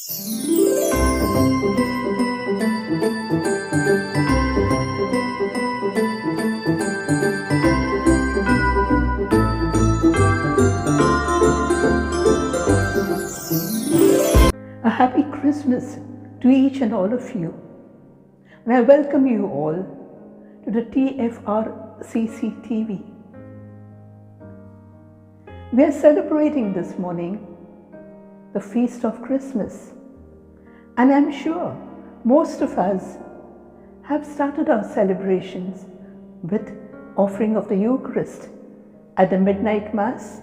A happy Christmas to each and all of you. And I welcome you all to the TFRCC TV. We are celebrating this morning the feast of Christmas. And I'm sure most of us have started our celebrations with offering of the Eucharist at the midnight Mass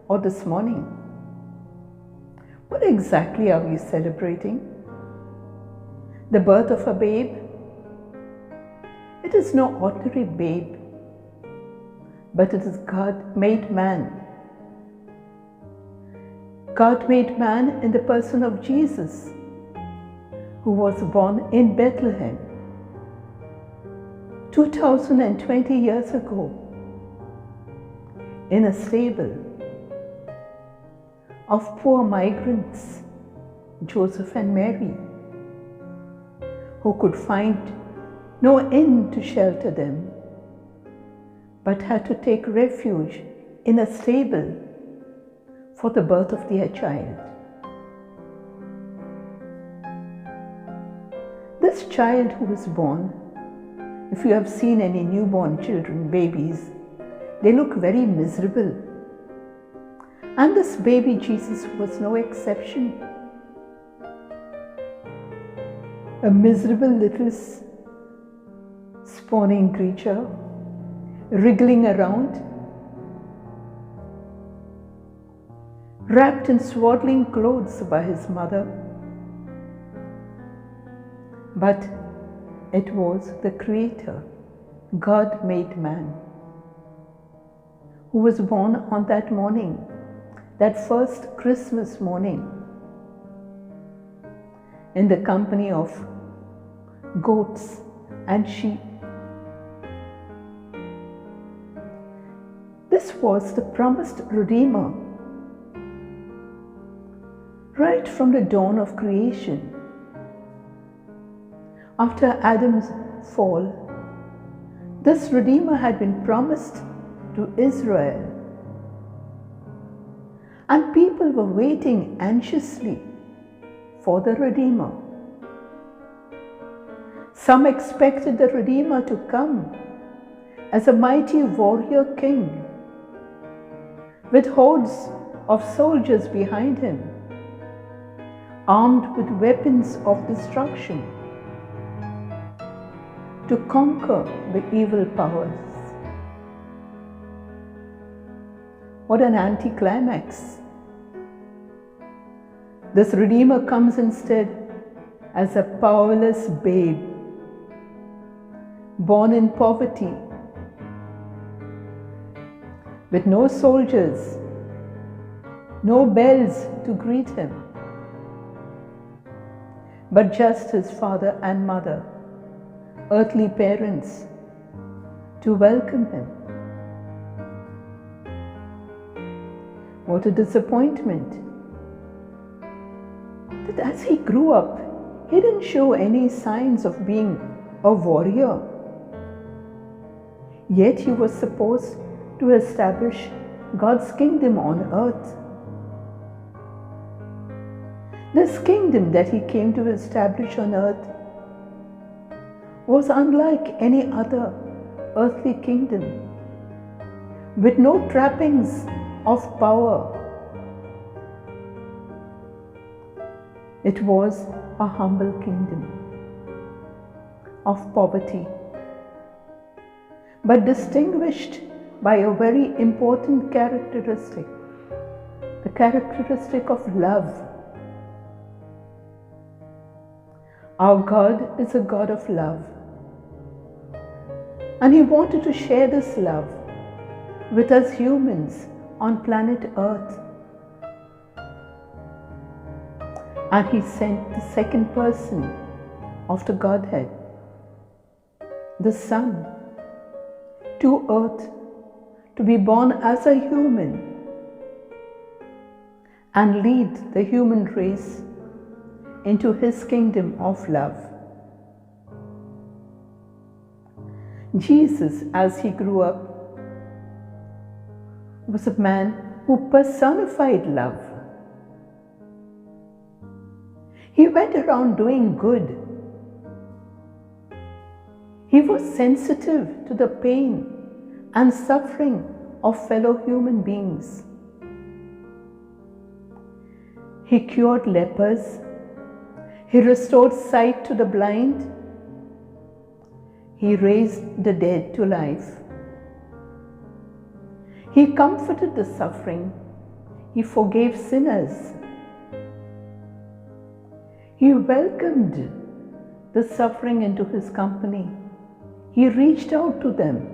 or this morning. What exactly are we celebrating? The birth of a babe? It is no ordinary babe, but it is God made man. God made man in the person of Jesus, who was born in Bethlehem 2020 years ago in a stable of poor migrants, Joseph and Mary, who could find no inn to shelter them, but had to take refuge in a stable for the birth of their child. This child who was born, if you have seen any newborn children, babies, they look very miserable. And this baby Jesus was no exception. A miserable little spawning creature, wriggling around, wrapped in swaddling clothes by his mother. But it was the Creator, God made man, who was born on that morning, that first Christmas morning, in the company of goats and sheep. This was the promised Redeemer. Right from the dawn of creation, after Adam's fall, this Redeemer had been promised to Israel. And people were waiting anxiously for the Redeemer. Some expected the Redeemer to come as a mighty warrior king with hordes of soldiers behind him, armed with weapons of destruction to conquer the evil powers. What an anticlimax. This Redeemer comes instead as a powerless babe, born in poverty, with no soldiers, no bells to greet him, but just his father and mother, earthly parents, to welcome him. What a disappointment that as he grew up, he didn't show any signs of being a warrior. Yet he was supposed to establish God's kingdom on earth. This kingdom that he came to establish on earth was unlike any other earthly kingdom, with no trappings of power. It was a humble kingdom of poverty, but distinguished by a very important characteristic, the characteristic of love. Our God is a God of love, and He wanted to share this love with us humans on planet Earth. And He sent the second person of the Godhead, the Son, to earth to be born as a human and lead the human race into His kingdom of love. Jesus, as He grew up, was a man who personified love. He went around doing good. He was sensitive to the pain and suffering of fellow human beings. He cured lepers. He restored sight to the blind. He raised the dead to life. He comforted the suffering. He forgave sinners. He welcomed the suffering into His company. He reached out to them.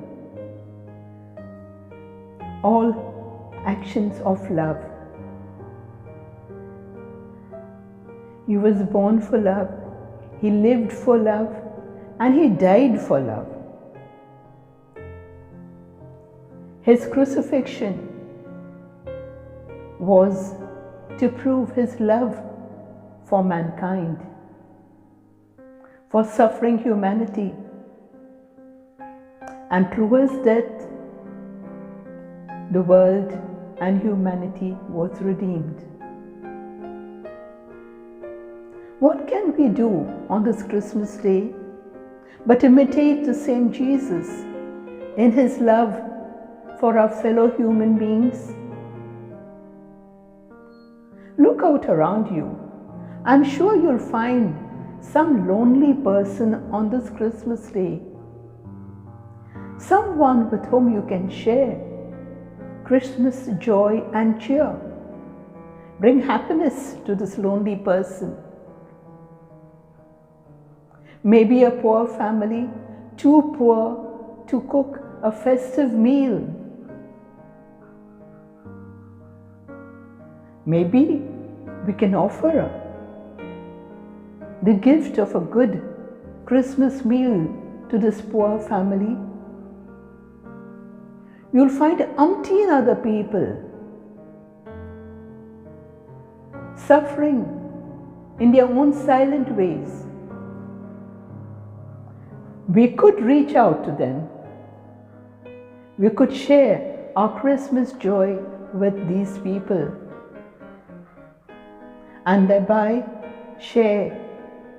All actions of love. He was born for love. He lived for love. And He died for love. His crucifixion was to prove His love for mankind, for suffering humanity. And through His death, the world and humanity was redeemed. What can we do on this Christmas day but imitate the same Jesus in His love for our fellow human beings? Look out around you. I'm sure you'll find some lonely person on this Christmas day, someone with whom you can share Christmas joy and cheer. Bring happiness to this lonely person. Maybe a poor family, too poor to cook a festive meal. Maybe we can offer the gift of a good Christmas meal to this poor family. You'll find umpteen other people suffering in their own silent ways. We could reach out to them. We could share our Christmas joy with these people and thereby share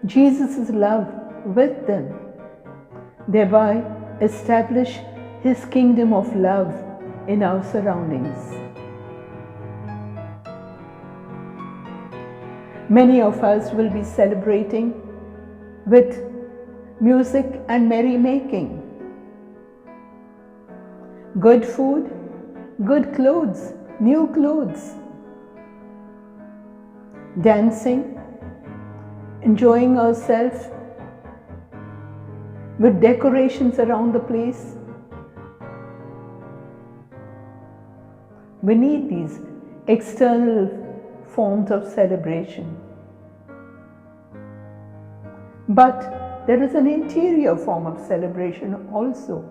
Jesus' love with them, thereby establish His kingdom of love in our surroundings. Many of us will be celebrating with music and merrymaking, good food, good clothes, new clothes, dancing, enjoying ourselves with decorations around the place. We need these external forms of celebration. But there is an interior form of celebration also.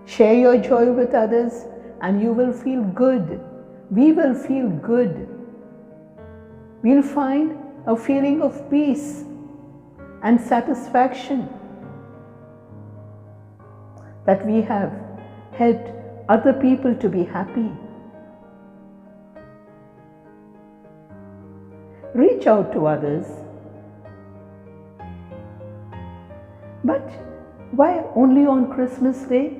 Share your joy with others and you will feel good. We will feel good. We'll find a feeling of peace and satisfaction that we have helped other people to be happy. Reach out to others. But why only on Christmas Day?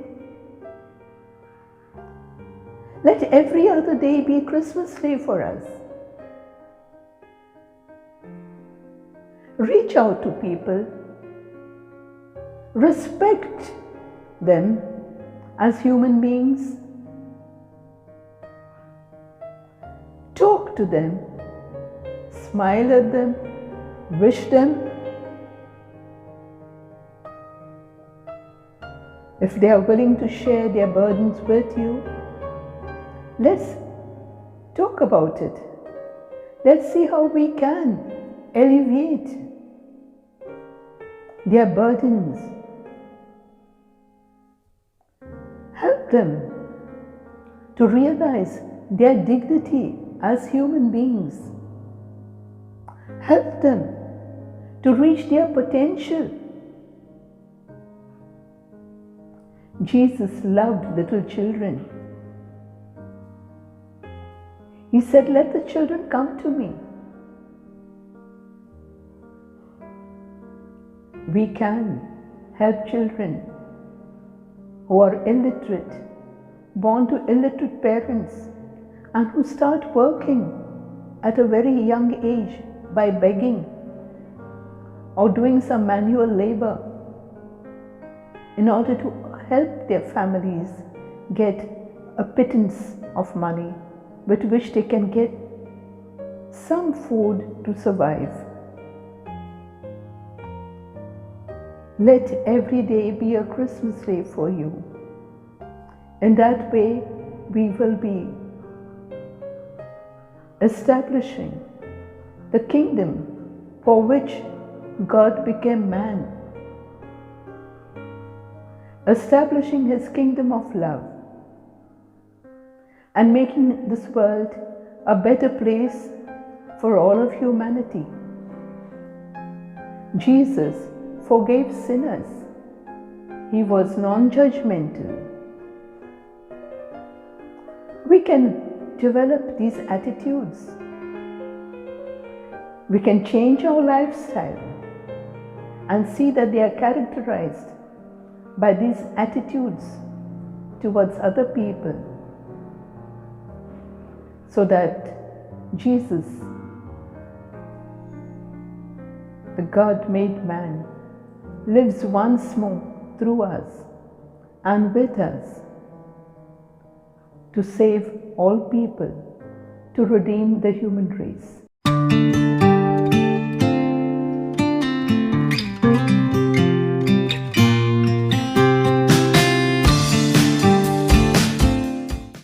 Let every other day be Christmas Day for us. Reach out to people. Respect them as human beings. Talk to them. Smile at them. Wish them. If they are willing to share their burdens with you, let's talk about it. Let's see how we can alleviate their burdens. Help them to realize their dignity as human beings. Help them to reach their potential. Jesus loved little children. He said, "Let the children come to me." We can help children who are illiterate, born to illiterate parents, and who start working at a very young age by begging or doing some manual labor in order to help their families get a pittance of money with which they can get some food to survive. Let every day be a Christmas day for you. In that way, we will be establishing the kingdom for which God became man, establishing His kingdom of love, and making this world a better place for all of humanity. Jesus forgave sinners. He was non-judgmental. We can develop these attitudes. We can change our lifestyle and see that they are characterized by these attitudes towards other people, so that Jesus, the God made man, lives once more through us and with us to save all people, to redeem the human race.